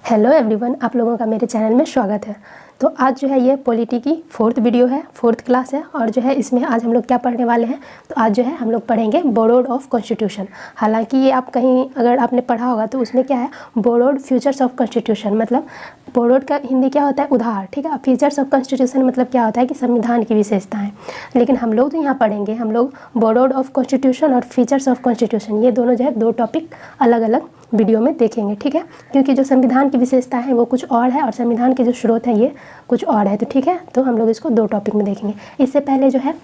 Hello everyone, आप लोगों का मेरे चैनल में स्वागत है। तो आज जो है ये पॉलिटी की 4th वीडियो है, 4th क्लास है। और जो है इसमें आज हम लोग क्या पढ़ने वाले हैं, तो आज जो है हम लोग पढ़ेंगे बोरोड ऑफ कॉन्स्टिट्यूशन। हालांकि ये आप कहीं अगर आपने पढ़ा होगा तो उसमें क्या है, बोरोड फ्यूचर्स ऑफ कॉन्स्टिट्यूशन, मतलब बोरोड का हिंदी क्या होता है, उधार। ठीक है, फीचर्स ऑफ कॉन्स्टिट्यूशन मतलब क्या होता है कि संविधान की विशेषताएँ। लेकिन हम लोग तो यहाँ पढ़ेंगे, हम लोग बोरोड ऑफ कॉन्स्टिट्यूशन और फीचर्स ऑफ कॉन्स्टिट्यूशन, ये दोनों जो है दो टॉपिक अलग अलग वीडियो में देखेंगे। ठीक है, क्योंकि जो संविधान की विशेषता है वो कुछ और है और संविधान के जो स्रोत है ये कुछ और है। तो ठीक है, तो हम लोग इसको दो टॉपिक में देखेंगे। इससे पहले जो है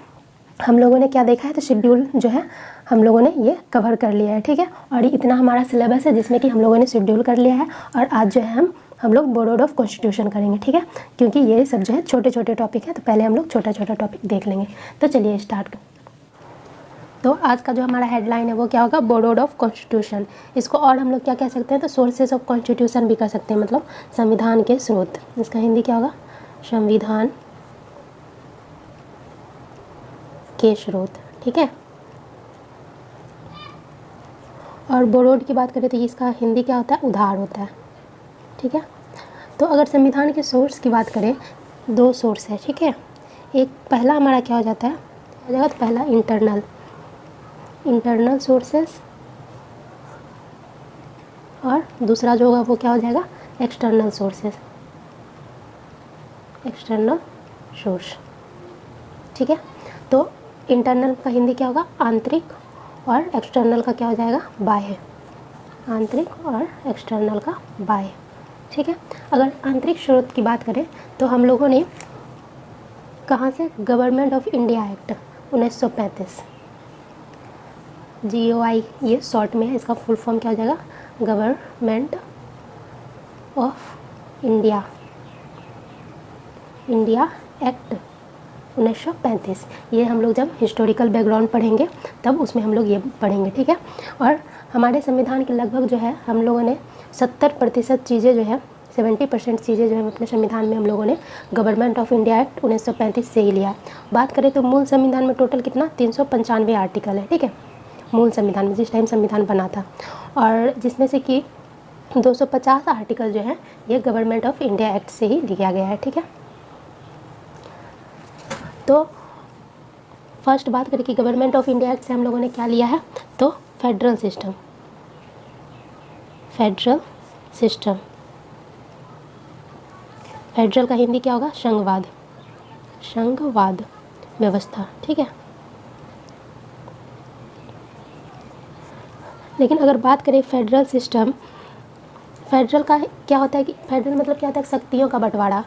हम लोगों ने क्या देखा है, तो शेड्यूल जो है हम लोगों ने ये कवर कर लिया है। ठीक है, और इतना हमारा सिलेबस है जिसमें कि हम लोगों ने शेड्यूल कर लिया है। और आज जो है हम लोग बोरोड ऑफ कॉन्स्टिट्यूशन करेंगे। ठीक है, क्योंकि ये सब जो है छोटे छोटे टॉपिक है, तो पहले हम लोग छोटा छोटा टॉपिक देख लेंगे। तो चलिए स्टार्ट कर। तो आज का जो हमारा हेडलाइन है वो क्या होगा, बोरोड ऑफ कॉन्स्टिट्यूशन। इसको और हम लोग क्या कह सकते हैं, तो सोर्सेज ऑफ कॉन्स्टिट्यूशन भी कह सकते हैं, मतलब संविधान के स्रोत। इसका हिंदी क्या होगा, संविधान के स्रोत। ठीक है, और बोरोड की बात करें तो इसका हिंदी क्या होता है, उधार होता है। ठीक है, तो अगर संविधान के सोर्स की बात करें, दो सोर्स है। ठीक है, एक पहला हमारा क्या हो जाता है, तो पहला इंटरनल सोर्सेस, और दूसरा जो होगा वो क्या हो जाएगा, एक्सटर्नल सोर्सेस, एक्सटर्नल सोर्स। ठीक है, तो इंटरनल का हिंदी क्या होगा, आंतरिक, और एक्सटर्नल का क्या हो जाएगा, बाह्य। आंतरिक और एक्सटर्नल का बाह्य। ठीक है, अगर आंतरिक स्रोत की बात करें तो हम लोगों ने कहाँ से, government of India act 1935, GOI ये शॉर्ट में है, इसका फुल फॉर्म क्या हो जाएगा, गवर्नमेंट ऑफ इंडिया एक्ट 1935। ये हम लोग जब हिस्टोरिकल बैकग्राउंड पढ़ेंगे तब उसमें हम लोग ये पढ़ेंगे। ठीक है, और हमारे संविधान के लगभग जो है हम लोगों ने 70% चीज़ें जो है, 70% चीज़ें जो है अपने संविधान में हम लोगों ने गवर्नमेंट ऑफ इंडिया एक्ट 1935 से ही लिया है। बात करें तो मूल संविधान में टोटल कितना, 395 आर्टिकल है। ठीक है, मूल संविधान में जिस टाइम संविधान बना था, और जिसमें से कि 250 आर्टिकल जो है ये गवर्नमेंट ऑफ इंडिया एक्ट से ही लिया गया है। ठीक है, तो फर्स्ट बात करें कि गवर्नमेंट ऑफ इंडिया एक्ट से हम लोगों ने क्या लिया है, तो फेडरल सिस्टम। फेडरल का हिंदी क्या होगा, संघवाद व्यवस्था। ठीक है, लेकिन अगर बात करें फेडरल सिस्टम, फेडरल का क्या होता है कि फेडरल मतलब क्या होता है, शक्तियों का बंटवारा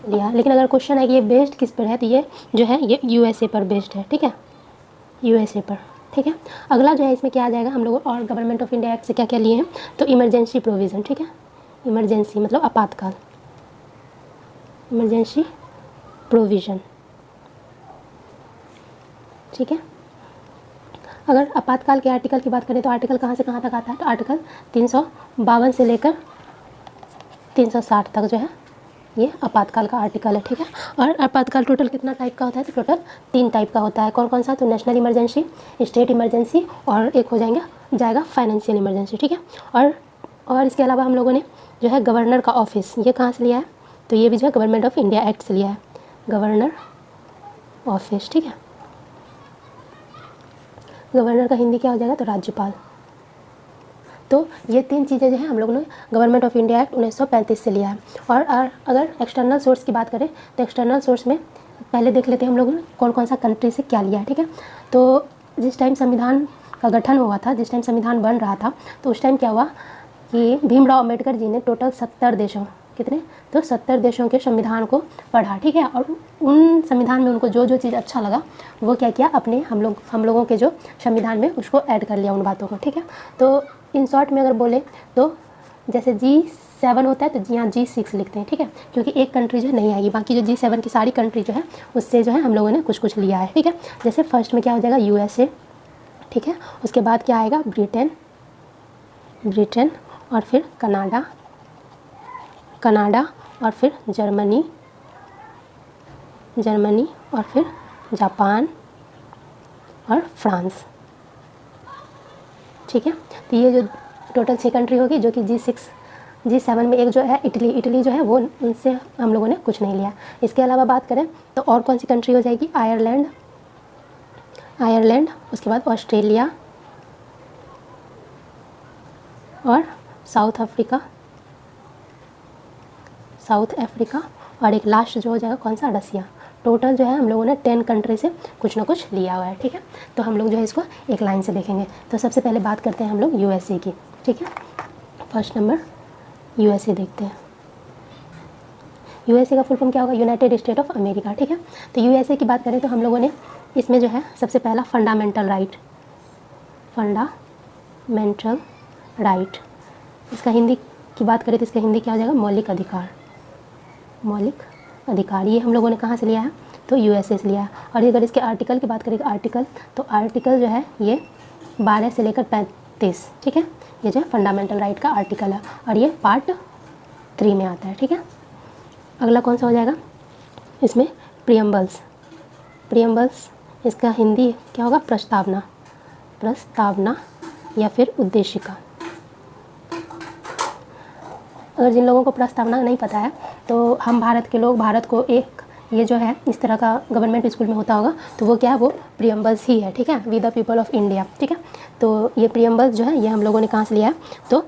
लिया। लेकिन अगर क्वेश्चन है कि ये बेस्ड किस पर है, तो ये जो है ये USA पर बेस्ड है। ठीक है, USA पर। ठीक है, अगला जो है इसमें क्या आ जाएगा, हम लोग और गवर्नमेंट ऑफ इंडिया एक्ट से क्या क्या लिए हैं, तो इमरजेंसी प्रोविज़न। ठीक है, इमरजेंसी मतलब आपातकाल, इमरजेंसी प्रोविज़न। ठीक है, अगर आपातकाल के आर्टिकल की बात करें तो आर्टिकल कहाँ से कहाँ तक आता है, तो आर्टिकल 352 से लेकर 360 तक जो है ये आपातकाल का आर्टिकल है। ठीक है, और आपातकाल टोटल कितना टाइप का होता है, तो टोटल 3 टाइप का होता है। कौन कौन सा, तो नेशनल इमरजेंसी, स्टेट इमरजेंसी, और एक हो जाएगा फाइनेंशियल इमरजेंसी। ठीक है, और इसके अलावा हम लोगों ने जो है गवर्नर का ऑफिस, ये कहाँ से लिया है, तो ये भी जो है गवर्नमेंट ऑफ इंडिया एक्ट से लिया है, गवर्नर ऑफिस। ठीक है, गवर्नर का हिंदी क्या हो जाएगा, तो राज्यपाल। तो ये 3 चीज़ें जो है हम लोगों ने गवर्नमेंट ऑफ इंडिया एक्ट 1935 से लिया है। और अगर एक्सटर्नल सोर्स की बात करें तो एक्सटर्नल सोर्स में पहले देख लेते हैं हम लोगों ने कौन कौन सा कंट्री से क्या लिया है। ठीक है, तो जिस टाइम संविधान का गठन हुआ था, जिस टाइम संविधान बन रहा था, तो उस टाइम क्या हुआ कि भीमराव अम्बेडकर जी ने टोटल 70 देशों, कितने, तो 70 देशों के संविधान को पढ़ा। ठीक है, और उन संविधान में उनको जो जो चीज़ अच्छा लगा वो क्या किया, अपने हम लोगों के जो संविधान में उसको ऐड कर लिया उन बातों को। ठीक है, तो इन शॉर्ट में अगर बोले तो जैसे G7 होता है तो यहाँ G6 लिखते हैं। ठीक है, क्योंकि एक कंट्री जो नहीं आएगी, बाकी जो G7 की सारी कंट्री जो है उससे जो है हम लोगों ने कुछ कुछ लिया है। ठीक है, जैसे फर्स्ट में क्या हो जाएगा, USA। ठीक है, उसके बाद क्या आएगा, ब्रिटेन, और फिर कनाडा, और फिर जर्मनी, और फिर जापान, और फ्रांस। ठीक है, तो ये जो टोटल 6 कंट्री होगी जो कि G6 G7 में एक जो है इटली जो है वो, उनसे हम लोगों ने कुछ नहीं लिया। इसके अलावा बात करें तो और कौन सी कंट्री हो जाएगी, आयरलैंड, उसके बाद ऑस्ट्रेलिया और साउथ अफ्रीका और एक लास्ट जो हो जाएगा कौन सा, रसिया। टोटल जो है हम लोगों ने 10 कंट्री से कुछ ना कुछ लिया हुआ है, ठीक है। तो हम लोग जो है इसको एक लाइन से देखेंगे। तो सबसे पहले बात करते हैं हम लोग USA की, ठीक है। फर्स्ट नंबर USA देखते हैं। USA का फुल फॉर्म क्या होगा, यूनाइटेड स्टेट ऑफ अमेरिका, ठीक है। तो USA की बात करें तो हम लोगों ने इसमें जो है सबसे पहला फंडामेंटल राइट, इसका हिंदी की बात करें तो इसका हिंदी क्या हो जाएगा, मौलिक अधिकार। ये हम लोगों ने कहाँ से लिया है, तो USA से लिया है। और अगर इसके आर्टिकल की बात करें, तो आर्टिकल जो है ये 12 से लेकर 35, ठीक है। ये जो है फंडामेंटल राइट का आर्टिकल है और ये पार्ट 3 में आता है, ठीक है। अगला कौन सा हो जाएगा, इसमें प्रियम्बल्स, इसका हिंदी क्या होगा, प्रस्तावना या फिर उद्देशिका। अगर जिन लोगों को प्रस्तावना नहीं पता है तो हम भारत के लोग, भारत को एक ये जो है इस तरह का गवर्नमेंट स्कूल में होता होगा, तो वो क्या है, वो प्रियम्बल्स ही है, ठीक है, we the people of India, ठीक है। तो ये प्रियम्बल्स जो है ये हम लोगों ने कहाँ से लिया है, तो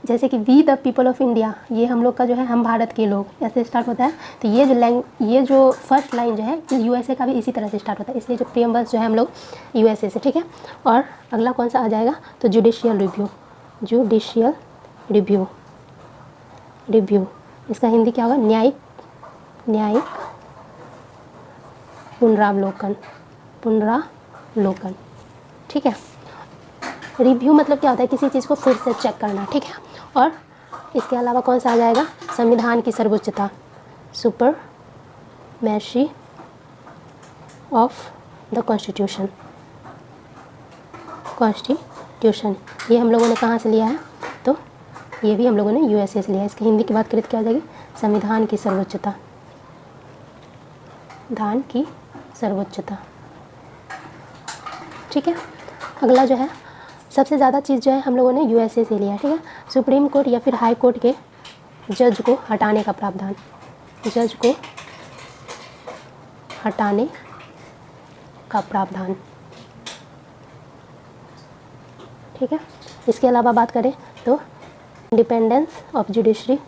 जैसे कि we the people of India, ये हम लोग का जो है हम भारत के लोग, ऐसे स्टार्ट होता है। तो ये जो फर्स्ट लाइन जो है USA का भी इसी तरह से स्टार्ट होता है, इसलिए जो प्रियम्बल्स जो है हम लोग USA से, ठीक है। और अगला कौन सा आ जाएगा, तो जुडिशियल रिव्यू, इसका हिंदी क्या होगा, न्यायिक पुनरावलोकन, ठीक है। रिव्यू मतलब क्या होता है, किसी चीज़ को फिर से चेक करना, ठीक है। और इसके अलावा कौन सा आ जाएगा, संविधान की सर्वोच्चता, सुपरमेसी ऑफ द कॉन्स्टिट्यूशन, ये हम लोगों ने कहाँ से लिया है, तो ये भी हम लोगों ने USA से लिया है। इसकी हिंदी की बात करें तो क्या हो जाएगी, संविधान की सर्वोच्चता, ठीक है। अगला जो है सबसे ज़्यादा चीज़ जो है हम लोगों ने USA से लिया है, ठीक है। सुप्रीम कोर्ट या फिर हाई कोर्ट के जज को हटाने का प्रावधान, ठीक है। इसके अलावा बात करें तो इंडिपेंडेंस ऑफ जुडिशरी,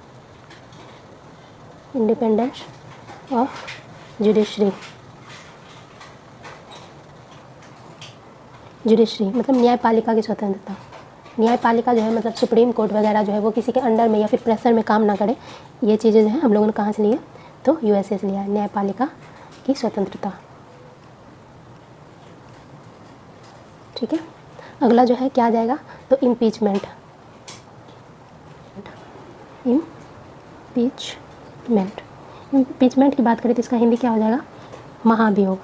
मतलब न्यायपालिका की स्वतंत्रता। न्यायपालिका जो है मतलब सुप्रीम कोर्ट वगैरह जो है वो किसी के अंडर में या फिर प्रेशर में काम ना करे। ये चीज़ें जो है हम लोगों ने कहाँ से ली है, तो USA से लिया है, न्यायपालिका की स्वतंत्रता, ठीक है। अगला जो है क्या आ जाएगा, तो इम्पीचमेंट की बात करें तो इसका हिंदी क्या हो जाएगा, महाभियोग,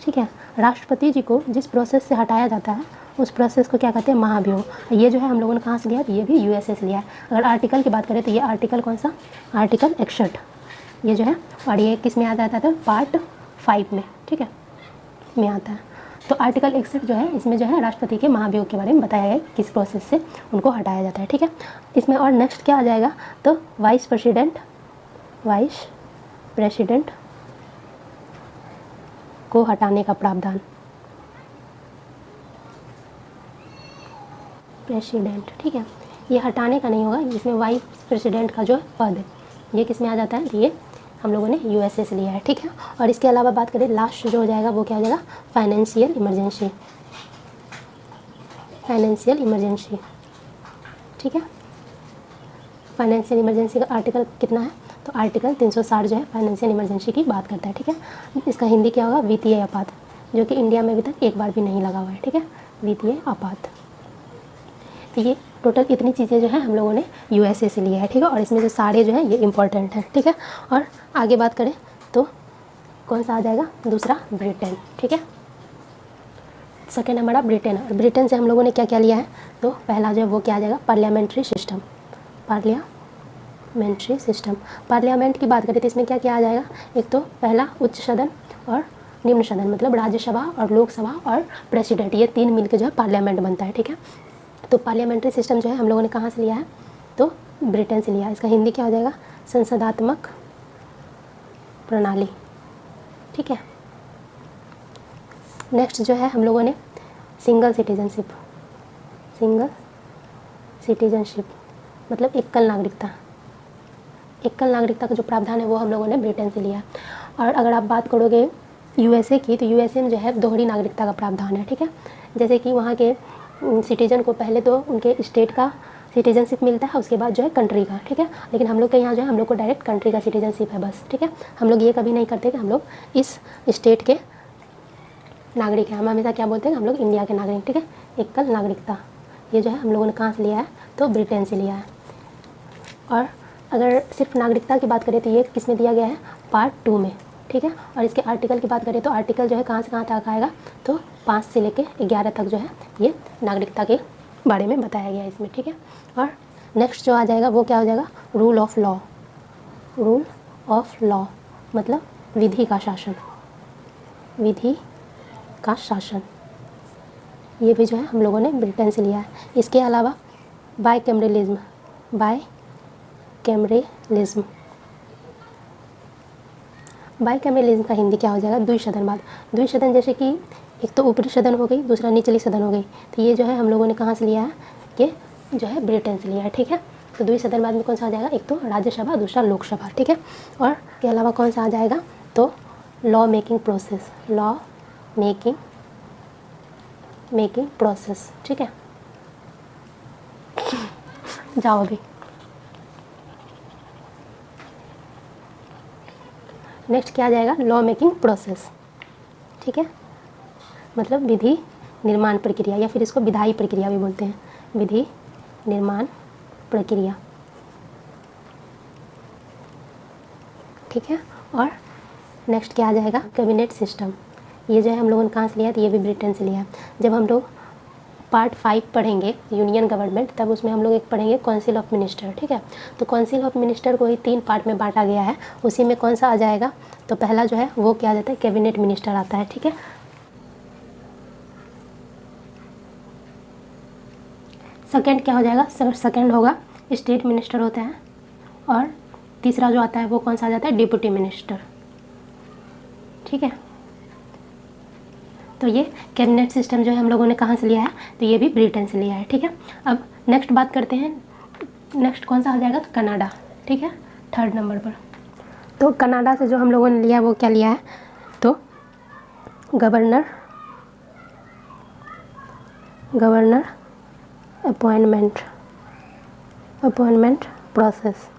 ठीक है। राष्ट्रपति जी को जिस प्रोसेस से हटाया जाता है उस प्रोसेस को क्या कहते हैं, महाभियोग। ये जो है हम लोगों ने कहाँ से लिया, तो ये भी USA से लिया है। अगर आर्टिकल की बात करें तो ये आर्टिकल कौन सा, आर्टिकल 61, ये जो है, और ये किस में आ जाता है, पार्ट 5 में, ठीक है, में आता है। तो आर्टिकल 61 जो है इसमें जो है राष्ट्रपति के महाभियोग के बारे में बताया है, किस प्रोसेस से उनको हटाया जाता है, ठीक है। इसमें और नेक्स्ट क्या आ जाएगा, तो वाइस प्रेसिडेंट को हटाने का प्रावधान, ठीक है। ये हटाने का नहीं होगा, इसमें वाइस प्रेसिडेंट का जो पद है ये किस में आ जाता है, ये हम लोगों ने USA से लिया है, ठीक है। और इसके अलावा बात करें लास्ट जो हो जाएगा वो क्या हो जाएगा, फाइनेंशियल इमरजेंसी, ठीक है। फाइनेंशियल इमरजेंसी का आर्टिकल कितना है, तो आर्टिकल 360 जो है फाइनेंशियल इमरजेंसी की बात करता है, ठीक है। इसका हिंदी क्या होगा, वित्तीय आपात, जो कि इंडिया में अभी तक एक बार भी नहीं लगा हुआ है, ठीक है, वित्तीय आपात। तो ये टोटल इतनी चीज़ें जो है हम लोगों ने USA से लिया है, ठीक है। और इसमें जो सारे जो है ये इंपॉर्टेंट है, ठीक है। और आगे बात करें तो कौन सा आ जाएगा, दूसरा ब्रिटेन, ठीक है। सेकेंड हमारा ब्रिटेन, और ब्रिटेन से हम लोगों ने क्या क्या लिया है, तो पहला जो है वो क्या आ जाएगा, पार्लियामेंट्री सिस्टम। पार्लियामेंट की बात करें तो इसमें क्या क्या आ जाएगा, एक तो पहला उच्च सदन और निम्न सदन, मतलब राज्यसभा और लोकसभा और प्रेसिडेंट, ये 3 मिलकर जो है पार्लियामेंट बनता है, ठीक है। तो पार्लियामेंट्री सिस्टम जो है हम लोगों ने कहाँ से लिया है, तो ब्रिटेन से लिया। इसका हिंदी क्या हो जाएगा? संसदात्मक प्रणाली। ठीक है। नेक्स्ट जो है हम लोगों ने सिंगल सिटीजनशिप मतलब एकल नागरिकता। एकल नागरिकता का जो प्रावधान है वो हम लोगों ने ब्रिटेन से लिया। और अगर आप बात करोगे यूएसए की, तो यूएसए में जो है दोहरी नागरिकता का प्रावधान है। ठीक है। जैसे कि वहाँ के सिटीजन को पहले तो उनके स्टेट का सिटीजनशिप मिलता है, उसके बाद जो है कंट्री का। ठीक है। लेकिन हम लोग के यहाँ जो है हम लोग को डायरेक्ट कंट्री का सिटीजनशिप है बस। ठीक है। हम लोग ये कभी नहीं करते कि हम लोग इस स्टेट के नागरिक हैं। हम हमेशा क्या बोलते हैं? हम लोग इंडिया के नागरिक। ठीक है। एकल नागरिकता ये जो है हम लोगों ने कहाँ से लिया है? तो ब्रिटेन से लिया है। और अगर सिर्फ नागरिकता की बात करें तो ये किस में दिया गया है? पार्ट 2 में। ठीक है। और इसके आर्टिकल की बात करें तो आर्टिकल जो है कहाँ से कहाँ तक आएगा? तो 5 से लेकर 11 तक जो है ये नागरिकता के बारे में बताया गया है इसमें। ठीक है। और नेक्स्ट जो आ जाएगा वो क्या हो जाएगा? Rule of law. Rule of law मतलब विधि का शासन। विधि का शासन ये भी जो है हम लोगों ने ब्रिटेन से लिया है। इसके अलावा बायकैमरलिज्म का हिंदी क्या हो जाएगा? द्विसदनवाद। द्विसदन जैसे कि एक तो ऊपरी सदन हो गई, दूसरा निचली सदन हो गई। तो ये जो है हम लोगों ने कहाँ से लिया है? ये जो है ब्रिटेन से लिया है। ठीक है। तो द्विसदनवाद में कौन सा आ जाएगा? एक तो राज्यसभा, दूसरा लोकसभा। ठीक है। और के अलावा कौन सा आ जाएगा? तो लॉ मेकिंग प्रोसेस। ठीक है। जाओ अभी। नेक्स्ट क्या आ जाएगा? Law making process. ठीक है। मतलब विधि निर्माण प्रक्रिया, या फिर इसको विधायी प्रक्रिया भी बोलते हैं। विधि निर्माण प्रक्रिया। ठीक है। और नेक्स्ट क्या आ जाएगा? Cabinet system. ये जो है हम लोगों ने कहाँ से लिया है? तो ये भी ब्रिटेन से लिया है। जब हम लोग पार्ट 5 पढ़ेंगे यूनियन गवर्नमेंट, तब उसमें हम लोग एक पढ़ेंगे काउंसिल ऑफ मिनिस्टर। ठीक है। तो काउंसिल ऑफ मिनिस्टर को ही 3 पार्ट में बांटा गया है। उसी में कौन सा आ जाएगा? तो पहला जो है वो क्या आ जाता है? कैबिनेट मिनिस्टर आता है। ठीक है। सेकंड क्या हो जाएगा? सेकंड होगा स्टेट मिनिस्टर होता है। और तीसरा जो आता है वो कौन सा आ जाता है? Deputy minister. ठीक है। तो ये कैबिनेट सिस्टम जो है हम लोगों ने कहाँ से लिया है? तो ये भी ब्रिटेन से लिया है। ठीक है। अब नेक्स्ट बात करते हैं। नेक्स्ट कौन सा आ जाएगा? तो कनाडा। ठीक है। 3rd नंबर पर। तो कनाडा से जो हम लोगों ने लिया वो क्या लिया है? तो गवर्नर अपॉइंटमेंट प्रोसेस।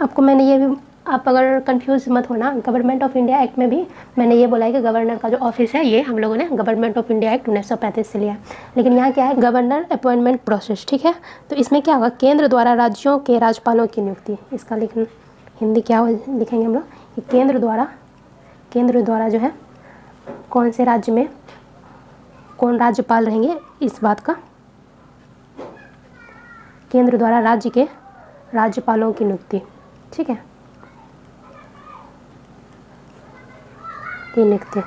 आपको मैंने ये भी, आप अगर कंफ्यूज मत होना, गवर्नमेंट ऑफ इंडिया एक्ट में भी मैंने ये बोला है कि गवर्नर का जो ऑफिस है ये हम लोगों ने गवर्नमेंट ऑफ इंडिया एक्ट 1935 से लिया है। लेकिन यहाँ क्या है? Governor appointment process. ठीक है। तो इसमें क्या होगा? केंद्र द्वारा राज्यों के राज्यपालों की नियुक्ति। इसका हिंदी क्या लिखेंगे हम लोग? केंद्र द्वारा जो है कौन से राज्य में कौन राज्यपाल रहेंगे, इस बात का केंद्र द्वारा राज्य के राज्यपालों की नियुक्ति। ठीक है। नियुक्ति।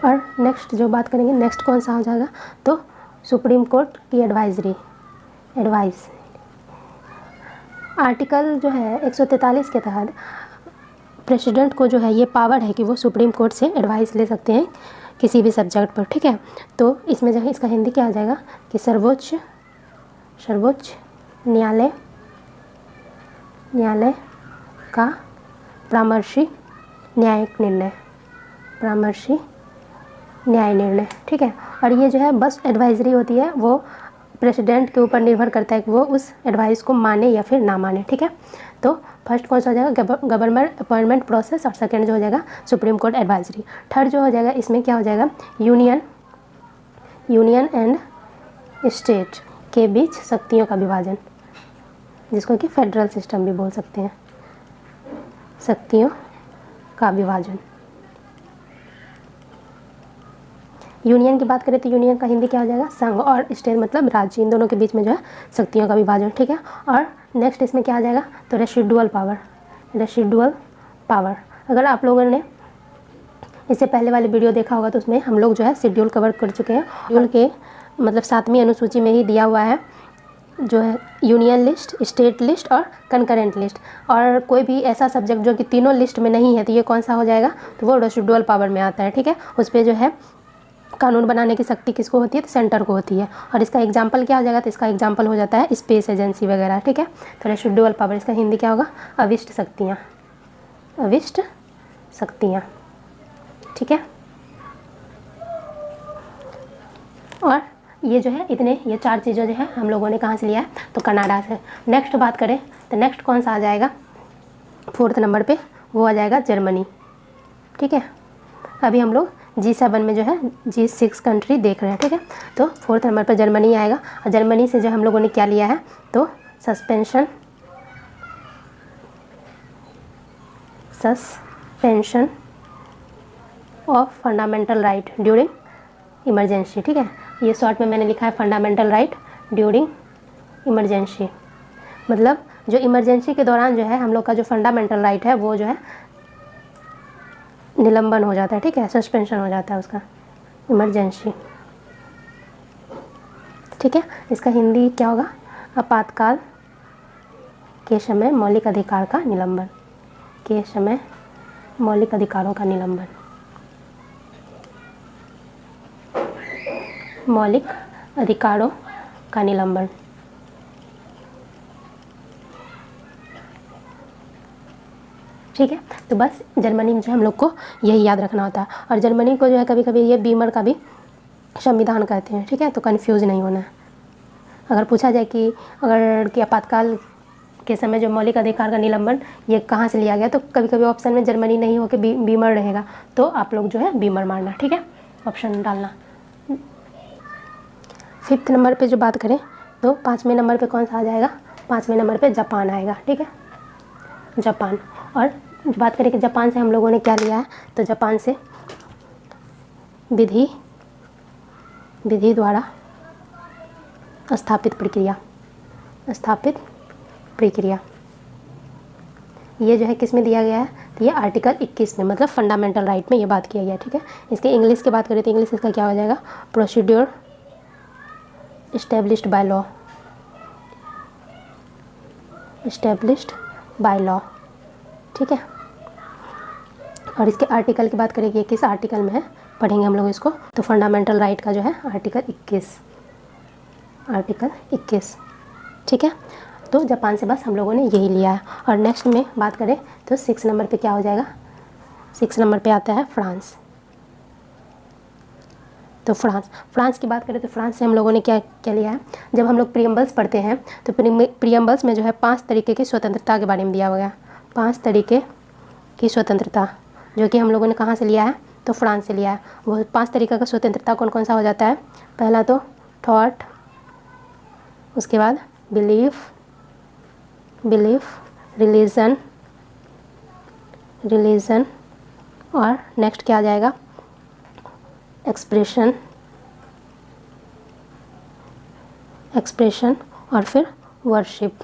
और नेक्स्ट जो बात करेंगे, नेक्स्ट कौन सा हो जाएगा? तो सुप्रीम कोर्ट की एडवाइस। आर्टिकल जो है 143 के तहत प्रेसिडेंट को जो है ये पावर है कि वो सुप्रीम कोर्ट से एडवाइस ले सकते हैं किसी भी सब्जेक्ट पर। ठीक है। तो इसमें जो है इसका हिंदी क्या आ जाएगा? कि सर्वोच्च न्यायालय का परामर्शी न्याय निर्णय। ठीक है। और ये जो है बस एडवाइजरी होती है, वो प्रेसिडेंट के ऊपर निर्भर करता है कि वो उस एडवाइस को माने या फिर ना माने। ठीक है। तो फर्स्ट कौन सा हो जाएगा? Government appointment process. और सेकंड जो हो जाएगा सुप्रीम कोर्ट एडवाइजरी। थर्ड जो हो जाएगा इसमें क्या हो जाएगा? यूनियन एंड स्टेट के बीच शक्तियों का विभाजन, जिसको कि फेडरल सिस्टम भी बोल सकते हैं। शक्तियों का विभाजन। यूनियन की बात करें तो यूनियन का हिंदी क्या हो जाएगा? संघ। और स्टेट मतलब राज्य। इन दोनों के बीच में जो है शक्तियों का विभाजन। ठीक है। और नेक्स्ट इसमें क्या आ जाएगा? तो रेसिडुअल पावर। अगर आप लोगों ने इससे पहले वाले वीडियो देखा होगा तो उसमें हम लोग जो है शेड्यूल कवर कर चुके हैं। शेड्यूल के मतलब 7वीं अनुसूची में ही दिया हुआ है जो है यूनियन लिस्ट, स्टेट लिस्ट और कंकरेंट लिस्ट। और कोई भी ऐसा सब्जेक्ट जो कि तीनों लिस्ट में नहीं है तो ये कौन सा हो जाएगा, तो वो रेसिडुअल पावर में आता है। ठीक है, उस पर जो है कानून बनाने की शक्ति किसको होती है, तो सेंटर को होती है। और इसका एग्जाम्पल क्या हो जाएगा, तो इसका एग्जाम्पल हो जाता है स्पेस एजेंसी वगैरह। ठीक है, तो रेसिडुअल पावर, इसका हिंदी क्या होगा, अविष्ट शक्तियाँ, अविष्ट शक्तियाँ। ठीक है, और ये जो है इतने ये 4 चीज़ें जो है हम लोगों ने कहाँ से लिया है, तो कनाडा से। नेक्स्ट बात करें तो नेक्स्ट कौन सा आ जाएगा 4th नंबर पे, वो आ जाएगा जर्मनी। ठीक है, अभी हम लोग G7 में जो है G6 कंट्री देख रहे हैं। ठीक है, तो 4th नंबर पर जर्मनी आएगा। और जर्मनी से जो हम लोगों ने क्या लिया है, तो suspension of fundamental right during emergency. ठीक है, ये शॉर्ट में मैंने लिखा है फंडामेंटल राइट ड्यूरिंग इमरजेंसी। मतलब जो इमरजेंसी के दौरान जो है हम लोग का जो फंडामेंटल राइट है वो जो है निलंबन हो जाता है। ठीक है, सस्पेंशन हो जाता है उसका, इमरजेंसी। ठीक है, इसका हिंदी क्या होगा, आपातकाल के समय मौलिक अधिकार का निलंबन, के समय मौलिक अधिकारों का निलंबन, मौलिक अधिकारों का निलंबन। ठीक है, तो बस जर्मनी में जो हम लोग को यही याद रखना होता है। और जर्मनी को जो है कभी कभी ये बीमर का भी संविधान कहते हैं। ठीक है, तो कन्फ्यूज़ नहीं होना है। अगर पूछा जाए कि अगर कि आपातकाल के समय जो मौलिक अधिकार का निलंबन ये कहाँ से लिया गया, तो कभी कभी ऑप्शन में जर्मनी नहीं हो के बीमर रहेगा, तो आप लोग जो है बीमर मारना। ठीक है, ऑप्शन डालना। 5th नंबर पे जो बात करें तो 5वें नंबर पे कौन सा आ जाएगा, 5वें नंबर पे जापान आएगा। ठीक है, जापान। और जो बात करें कि जापान से हम लोगों ने क्या लिया है, तो जापान से विधि द्वारा स्थापित प्रक्रिया, ये जो है किस में दिया गया है, तो ये आर्टिकल 21 में, मतलब फंडामेंटल राइट में ये बात किया गया है। ठीक है, इसके इंग्लिश की बात करें तो इंग्लिश इसका क्या हो जाएगा, प्रोसीड्योर established by law। ठीक है, और इसके आर्टिकल की बात करें कि किस आर्टिकल में है, पढ़ेंगे हम लोग इसको। तो फंडामेंटल राइट का जो है आर्टिकल 21। ठीक है, तो जापान से बस हम लोगों ने यही लिया है। और नेक्स्ट में बात करें तो 6 नंबर पे क्या हो जाएगा, 6 नंबर पे आता है फ्रांस। तो फ्रांस की बात करें तो फ्रांस से हम लोगों ने क्या क्या लिया है, जब हम लोग प्रीएम्बल्स पढ़ते हैं तो प्रीएम्बल्स में जो है 5 तरीके की स्वतंत्रता के बारे में दिया हुआ है। 5 तरीके की स्वतंत्रता जो कि हम लोगों ने कहाँ से लिया है, तो फ्रांस से लिया है। वो 5 तरीके का स्वतंत्रता कौन कौन सा हो जाता है, पहला तो थॉट, उसके बाद बिलीफ, रिलीजन, और नेक्स्ट क्या आ जाएगा, एक्सप्रेशन, और फिर वर्शिप।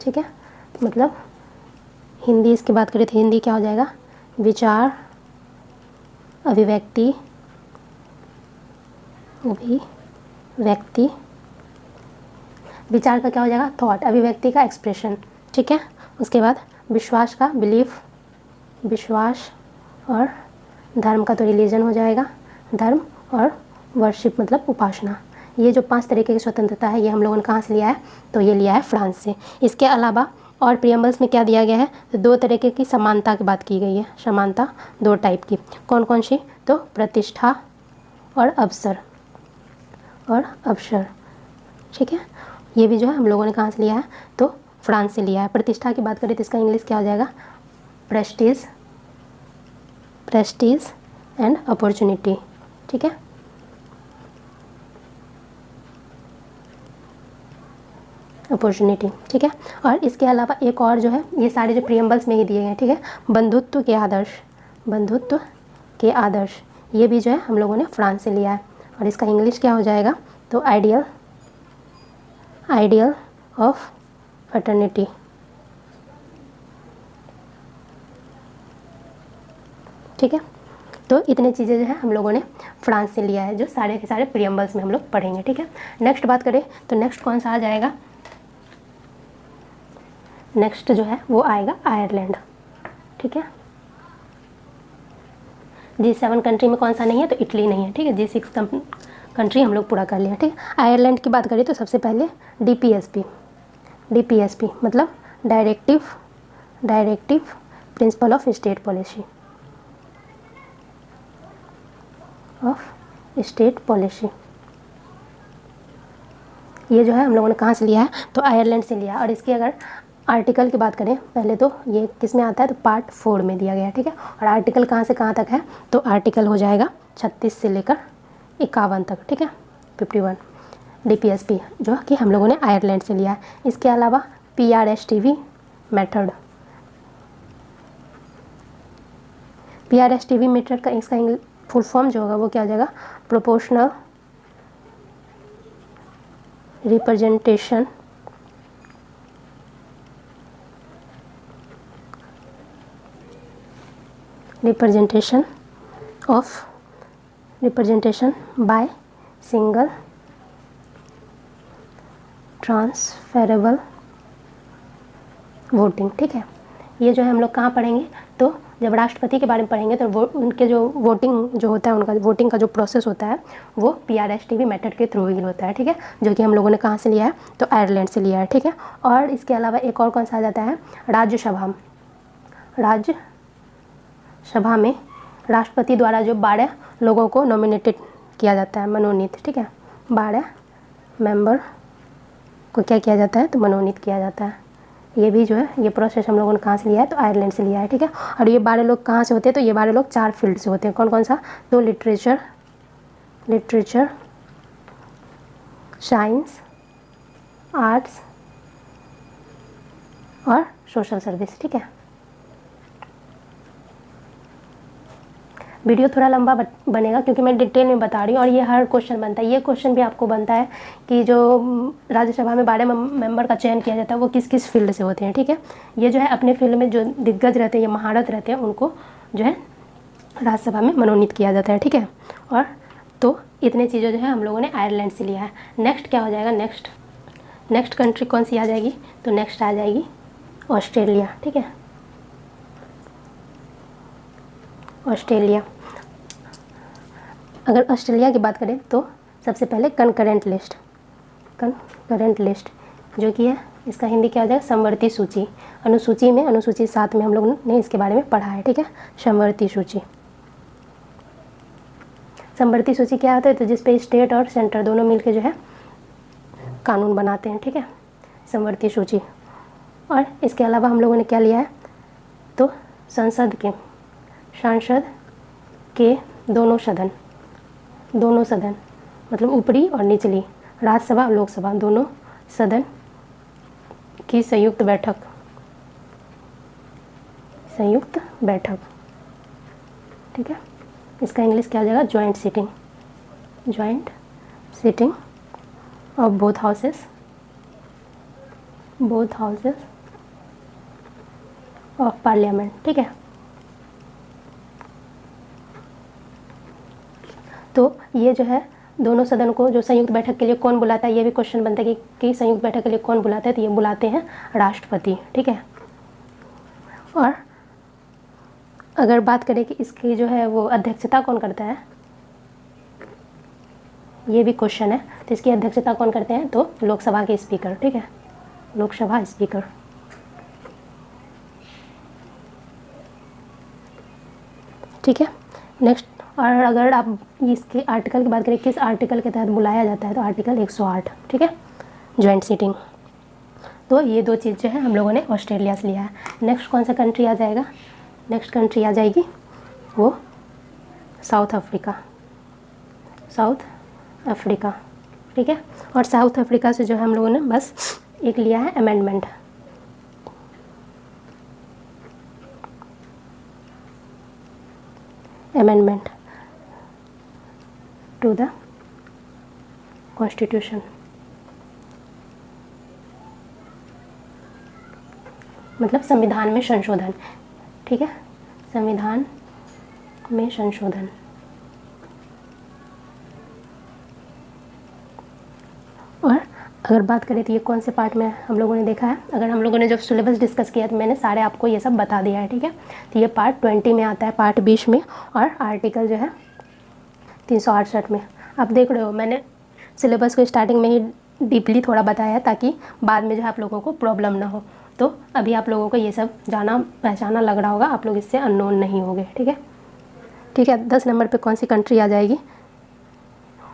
ठीक है, मतलब हिंदी इसकी बात करें तो हिंदी क्या हो जाएगा, विचार, अभिव्यक्ति, विचार का क्या हो जाएगा, थॉट, अभिव्यक्ति का एक्सप्रेशन। ठीक है, उसके बाद विश्वास का बिलीफ, और धर्म का तो रिलीजन हो जाएगा, धर्म, और वर्शिप मतलब उपासना। ये जो 5 तरीके की स्वतंत्रता है ये हम लोगों ने कहाँ से लिया है, तो ये लिया है फ्रांस से। इसके अलावा और प्रीएम्बल्स में क्या दिया गया है, तो 2 तरीके की समानता की बात की गई है। समानता 2 टाइप की, कौन कौन सी, तो प्रतिष्ठा और अवसर। ठीक है, ये भी जो है हम लोगों ने कहाँ से लिया है, तो फ्रांस से लिया है। प्रतिष्ठा की बात करें तो इसका इंग्लिश क्या हो जाएगा, प्रेस्टीज एंड अपॉर्चुनिटी। ठीक है, अपॉर्चुनिटी। ठीक है, और इसके अलावा एक और जो है, ये सारे जो प्रीएम्बल्स में ही दिए गए हैं। ठीक है, बंधुत्व के आदर्श, ये भी जो है हम लोगों ने फ्रांस से लिया है। और इसका इंग्लिश क्या हो जाएगा, तो आइडियल ऑफ फ्रेटर्निटी। ठीक है, तो इतने चीज़ें जो है हम लोगों ने फ्रांस से लिया है, जो सारे के सारे प्रियम्बल्स में हम लोग पढ़ेंगे। ठीक है, नेक्स्ट बात करें तो नेक्स्ट कौन सा आ जाएगा, नेक्स्ट जो है वो आएगा आयरलैंड। ठीक है, G7 कंट्री में कौन सा नहीं है, तो इटली नहीं है। ठीक है, G6 कंट्री हम लोग पूरा कर लिया। ठीक है, आयरलैंड की बात करें तो सबसे पहले DPSP मतलब directive principle of state policy ये जो है हम लोगों ने कहाँ से लिया है, तो आयरलैंड से लिया। और इसकी अगर आर्टिकल की बात करें, पहले तो ये किस में आता है, तो पार्ट 4 में दिया गया है। ठीक है, और आर्टिकल कहाँ से कहाँ तक है, तो आर्टिकल हो जाएगा 36 से लेकर 51 तक। ठीक है, 51 DPSP जो कि हम लोगों ने आयरलैंड से लिया है। इसके अलावा PRSTV मेथड, PRSTV मेथड का इसका फुल फॉर्म जो होगा वो क्या हो जाएगा, proportional representation by single transferable voting. ठीक है, ये जो है हम लोग कहाँ पढ़ेंगे, तो जब राष्ट्रपति के बारे में पढ़ेंगे तो उनके जो वोटिंग जो होता है, उनका वोटिंग का जो प्रोसेस होता है वो PRSTV मेथड के थ्रू ही होता है। ठीक है, जो कि हम लोगों ने कहाँ से लिया है, तो आयरलैंड से लिया है। ठीक है, और इसके अलावा एक और कौन सा आ जाता है, राज्यसभा में राष्ट्रपति द्वारा जो 12 लोगों को नॉमिनेटेड किया जाता है, मनोनीत। ठीक है, 12 मेंबर को क्या किया जाता है, तो मनोनीत किया जाता है। ये भी जो है ये प्रोसेस हम लोगों ने कहाँ से लिया है, तो आयरलैंड से लिया है। ठीक है, और ये 12 लोग कहाँ से होते हैं, तो ये 12 लोग 4 फील्ड से होते हैं। कौन कौन सा, तो लिटरेचर, साइंस, आर्ट्स और सोशल सर्विस। ठीक है, वीडियो थोड़ा लंबा बनेगा क्योंकि मैं डिटेल में बता रही हूँ, और ये हर क्वेश्चन बनता है। ये क्वेश्चन भी आपको बनता है कि जो राज्यसभा में 12 मेंबर का चयन किया जाता है वो किस किस फील्ड से होते हैं। ठीक है, ये जो है अपने फील्ड में जो दिग्गज रहते हैं या महारत रहते हैं उनको जो है राज्यसभा में मनोनीत किया जाता है। ठीक है, और तो इतने चीज़ें जो है हम लोगों ने आयरलैंड से लिया है। नेक्स्ट क्या हो जाएगा, नेक्स्ट कंट्री कौन सी आ जाएगी, तो नेक्स्ट आ जाएगी ऑस्ट्रेलिया। ठीक है, ऑस्ट्रेलिया। अगर ऑस्ट्रेलिया की बात करें तो सबसे पहले कंकरेंट लिस्ट जो कि है, इसका हिंदी क्या हो जाएगा, समवर्ती सूची। अनुसूची 7 में हम लोगों ने इसके बारे में पढ़ा है। ठीक है, समवर्ती सूची क्या होता है, तो जिस पे स्टेट और सेंटर दोनों मिलके जो है कानून बनाते हैं। ठीक है, समवर्ती सूची। और इसके अलावा हम लोगों ने क्या लिया है, तो सांसद के दोनों सदन मतलब ऊपरी और निचली, राज्यसभा और लोकसभा दोनों सदन की संयुक्त बैठक। ठीक है, इसका इंग्लिश क्या हो जाएगा, joint sitting of both houses of parliament. ठीक है, तो ये जो है दोनों सदन को जो संयुक्त बैठक के लिए कौन बुलाता है, ये भी क्वेश्चन बनता है कि संयुक्त बैठक के लिए कौन बुलाता है, तो ये बुलाते हैं राष्ट्रपति। ठीक है, और अगर बात करें कि इसकी जो है वो अध्यक्षता कौन करता है, ये भी क्वेश्चन है, तो इसकी अध्यक्षता कौन करते हैं, तो लोकसभा के स्पीकर। ठीक है, लोकसभा स्पीकर। ठीक है, नेक्स्ट। और अगर आप इसके आर्टिकल की बात करें, किस आर्टिकल के तहत बुलाया जाता है, तो आर्टिकल 108। ठीक है, जॉइंट सिटिंग। तो ये दो चीज़ जो है हम लोगों ने ऑस्ट्रेलिया से लिया है। नेक्स्ट कौन सा कंट्री आ जाएगा, नेक्स्ट कंट्री आ जाएगी वो साउथ अफ्रीका। ठीक है, और साउथ अफ्रीका से जो है हम लोगों ने बस एक लिया है अमेंडमेंट। टू द कॉन्स्टिट्यूशन, मतलब संविधान में संशोधन। ठीक है, संविधान में संशोधन। और अगर बात करें तो ये कौन से पार्ट में हम लोगों ने देखा है, अगर हम लोगों ने जब सिलेबस डिस्कस किया तो मैंने सारे आपको ये सब बता दिया है, ठीक है। तो ये पार्ट 20 में आता है, पार्ट 20 में, और आर्टिकल जो है 368 में। आप देख रहे हो मैंने सिलेबस को स्टार्टिंग में ही डीपली थोड़ा बताया है ताकि बाद में जो है आप लोगों को प्रॉब्लम ना हो। तो अभी आप लोगों को ये सब जाना पहचाना लग रहा होगा, आप लोग इससे अननोन नहीं होंगे, ठीक है। ठीक है, 10 नंबर पे कौन सी कंट्री आ जाएगी,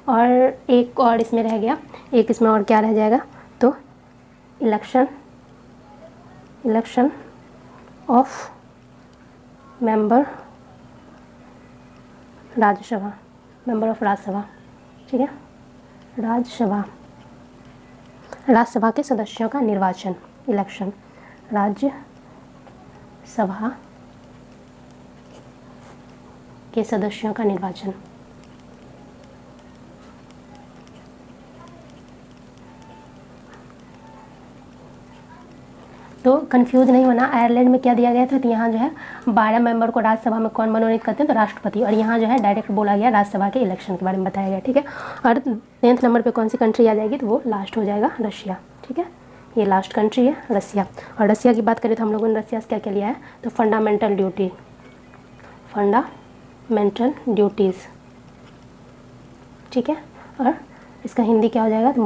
और एक और इसमें रह गया, एक इसमें और क्या रह जाएगा, तो election of member Rajya Sabha, member of Rajya Sabha, ठीक है, राज्यसभा के सदस्यों का निर्वाचन, इलेक्शन, राज्यसभा के सदस्यों का निर्वाचन। तो कंफ्यूज नहीं होना, आयरलैंड में क्या दिया गया था, तो यहाँ जो है 12 मेंबर को राज्यसभा में कौन मनोनीत करते हैं, तो राष्ट्रपति, और यहाँ जो है डायरेक्ट बोला गया राज्यसभा के इलेक्शन के बारे में बताया गया, ठीक है। और 10th नंबर पे कौन सी कंट्री आ जाएगी, तो वो लास्ट हो जाएगा रशिया, ठीक है, ये लास्ट कंट्री है रसिया। और रसिया की बात करें तो हम लोगों ने रसिया से क्या क्या लिया है, तो फंडामेंटल ड्यूटीज़, ठीक है। और इसका हिंदी क्या हो जाएगा, तो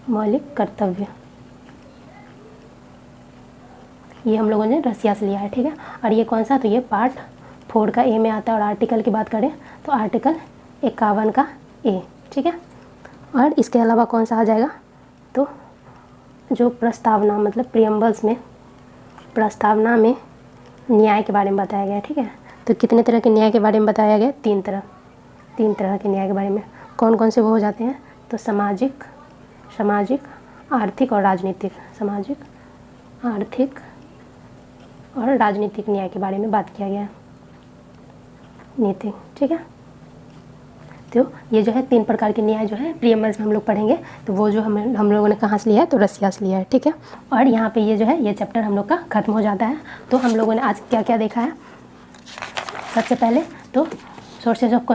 मौलिक कर्तव्य, ये हम लोगों ने रसिया से लिया है, ठीक है। और ये कौन सा, तो ये पार्ट 4 का ए में आता है। और आर्टिकल की बात करें तो आर्टिकल 51 का ए, ठीक है। और इसके अलावा कौन सा आ जाएगा, तो जो प्रस्तावना मतलब प्रियम्बल्स में, प्रस्तावना में न्याय के बारे में बताया गया है, ठीक है। तो कितने तरह के न्याय के बारे में बताया गया, 3 तरह के न्याय के बारे में। कौन कौन से वो हो जाते हैं, तो सामाजिक, आर्थिक और राजनीतिक, सामाजिक, आर्थिक और राजनीतिक न्याय के बारे में बात किया गया है, नीति, ठीक है। तो ये जो है 3 प्रकार के न्याय जो है प्रीएम्बल्स में हम लोग पढ़ेंगे, तो वो जो हम लोगों ने कहाँ से लिया है, तो रसिया से लिया है, ठीक है। और यहाँ पे ये जो है ये चैप्टर हम लोग का ख़त्म हो जाता है। तो हम लोगों ने आज क्या क्या देखा है, सबसे पहले तो सोर्सेज ऑफ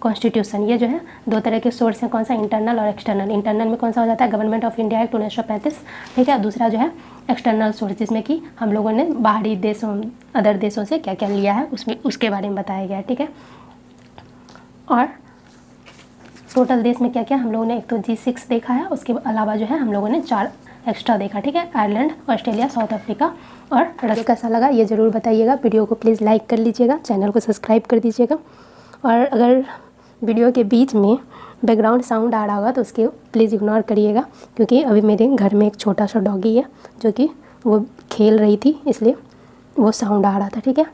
कॉन्स्टिट्यूशन, ये जो है 2 तरह के सोर्स हैं, कौन सा, इंटरनल और एक्सटर्नल। इंटरनल में कौन सा हो जाता है, गवर्नमेंट ऑफ इंडिया एक्ट 1935, ठीक है। दूसरा जो है एक्सटर्नल सोर्स, जिसमें कि हम लोगों ने बाहरी देशों, अदर देशों से क्या क्या लिया है उसमें, उसके बारे में बताया गया है, ठीक है। और टोटल देश में क्या क्या हम लोगों ने, एक तो G6 देखा है, उसके अलावा जो है हम लोगों ने 4 एक्स्ट्रा देखा, ठीक है, आयरलैंड, ऑस्ट्रेलिया, साउथ अफ्रीका और रसिया। कैसा लगा ये ज़रूर बताइएगा, वीडियो को प्लीज़ लाइक कर लीजिएगा, चैनल को सब्सक्राइब कर दीजिएगा। और अगर वीडियो के बीच में बैकग्राउंड साउंड आ रहा होगा तो उसके प्लीज़ इग्नोर करिएगा, क्योंकि अभी मेरे घर में एक छोटा सा डॉगी है जो कि वो खेल रही थी, इसलिए वो साउंड आ रहा था, ठीक है।